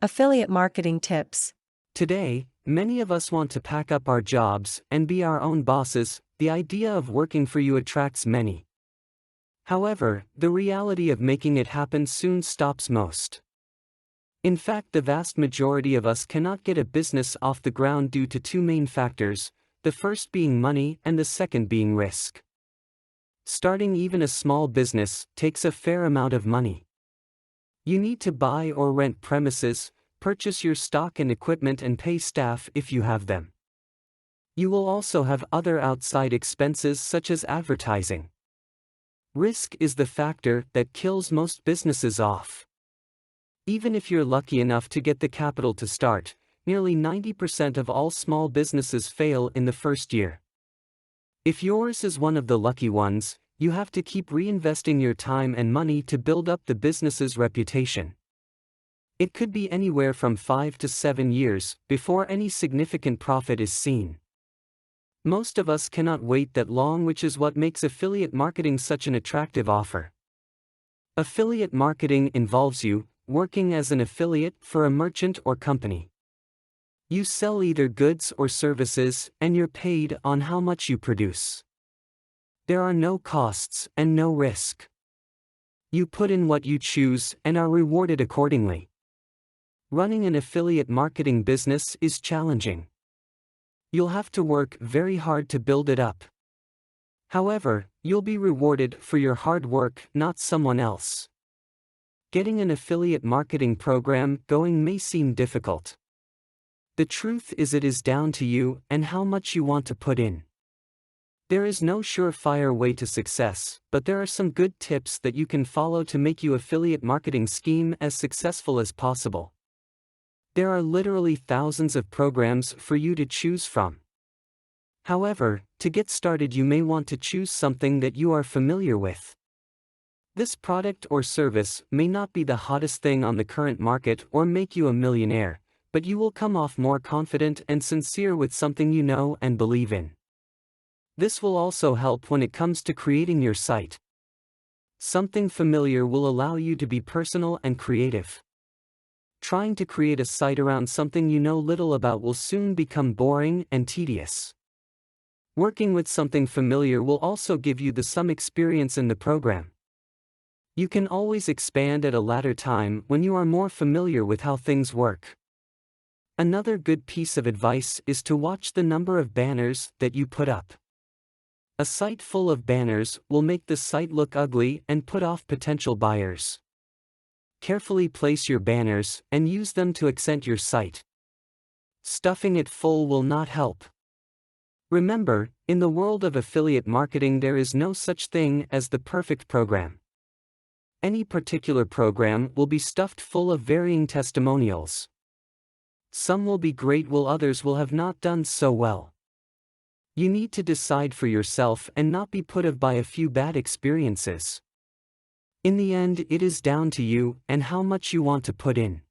Affiliate marketing tips. Today, many of us want to pack up our jobs and be our own bosses. The idea of working for you attracts many. However, the reality of making it happen soon stops most. In fact, the vast majority of us cannot get a business off the ground due to two main factors, the first being money and the second being risk. Starting even a small business takes a fair amount of money. You need to buy or rent premises, purchase your stock and equipment, and pay staff if you have them. You will also have other outside expenses such as advertising. Risk is the factor that kills most businesses off. Even if you're lucky enough to get the capital to start, nearly 90% of all small businesses fail in the first year. If yours is one of the lucky ones, you have to keep reinvesting your time and money to build up the business's reputation. It could be anywhere from 5 to 7 years before any significant profit is seen. Most of us cannot wait that long, which is what makes affiliate marketing such an attractive offer. Affiliate marketing involves you working as an affiliate for a merchant or company. You sell either goods or services, and you're paid on how much you produce. There are no costs and no risk. You put in what you choose and are rewarded accordingly. Running an affiliate marketing business is challenging. You'll have to work very hard to build it up. However, you'll be rewarded for your hard work, not someone else. Getting an affiliate marketing program going may seem difficult. The truth is, it is down to you and how much you want to put in. There is no surefire way to success, but there are some good tips that you can follow to make your affiliate marketing scheme as successful as possible. There are literally thousands of programs for you to choose from. However, to get started, you may want to choose something that you are familiar with. This product or service may not be the hottest thing on the current market or make you a millionaire, but you will come off more confident and sincere with something you know and believe in. This will also help when it comes to creating your site. Something familiar will allow you to be personal and creative. Trying to create a site around something you know little about will soon become boring and tedious. Working with something familiar will also give you some experience in the program. You can always expand at a later time when you are more familiar with how things work. Another good piece of advice is to watch the number of banners that you put up. A site full of banners will make the site look ugly and put off potential buyers. Carefully place your banners and use them to accent your site. Stuffing it full will not help. Remember, in the world of affiliate marketing, there is no such thing as the perfect program. Any particular program will be stuffed full of varying testimonials. Some will be great while others will have not done so well. You need to decide for yourself and not be put off by a few bad experiences. In the end, it is down to you and how much you want to put in.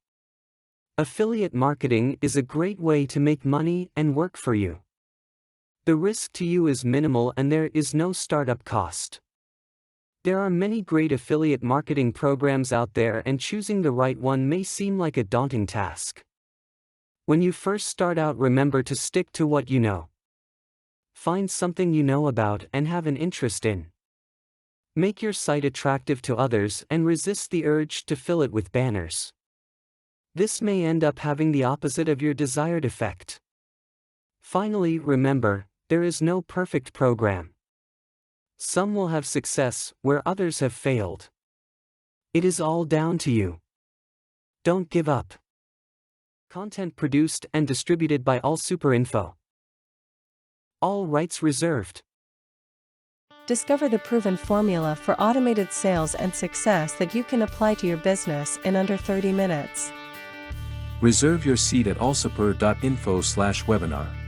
Affiliate marketing is a great way to make money and work for you. The risk to you is minimal and there is no startup cost. There are many great affiliate marketing programs out there, and choosing the right one may seem like a daunting task. When you first start out, remember to stick to what you know. Find something you know about and have an interest in. Make your site attractive to others and resist the urge to fill it with banners. This may end up having the opposite of your desired effect. Finally, remember, there is no perfect program. Some will have success where others have failed. It is all down to you. Don't give up. Content produced and distributed by AllSuperInfo. All rights reserved. Discover the proven formula for automated sales and success that you can apply to your business in under 30 minutes. Reserve your seat at allsuper.info/webinar.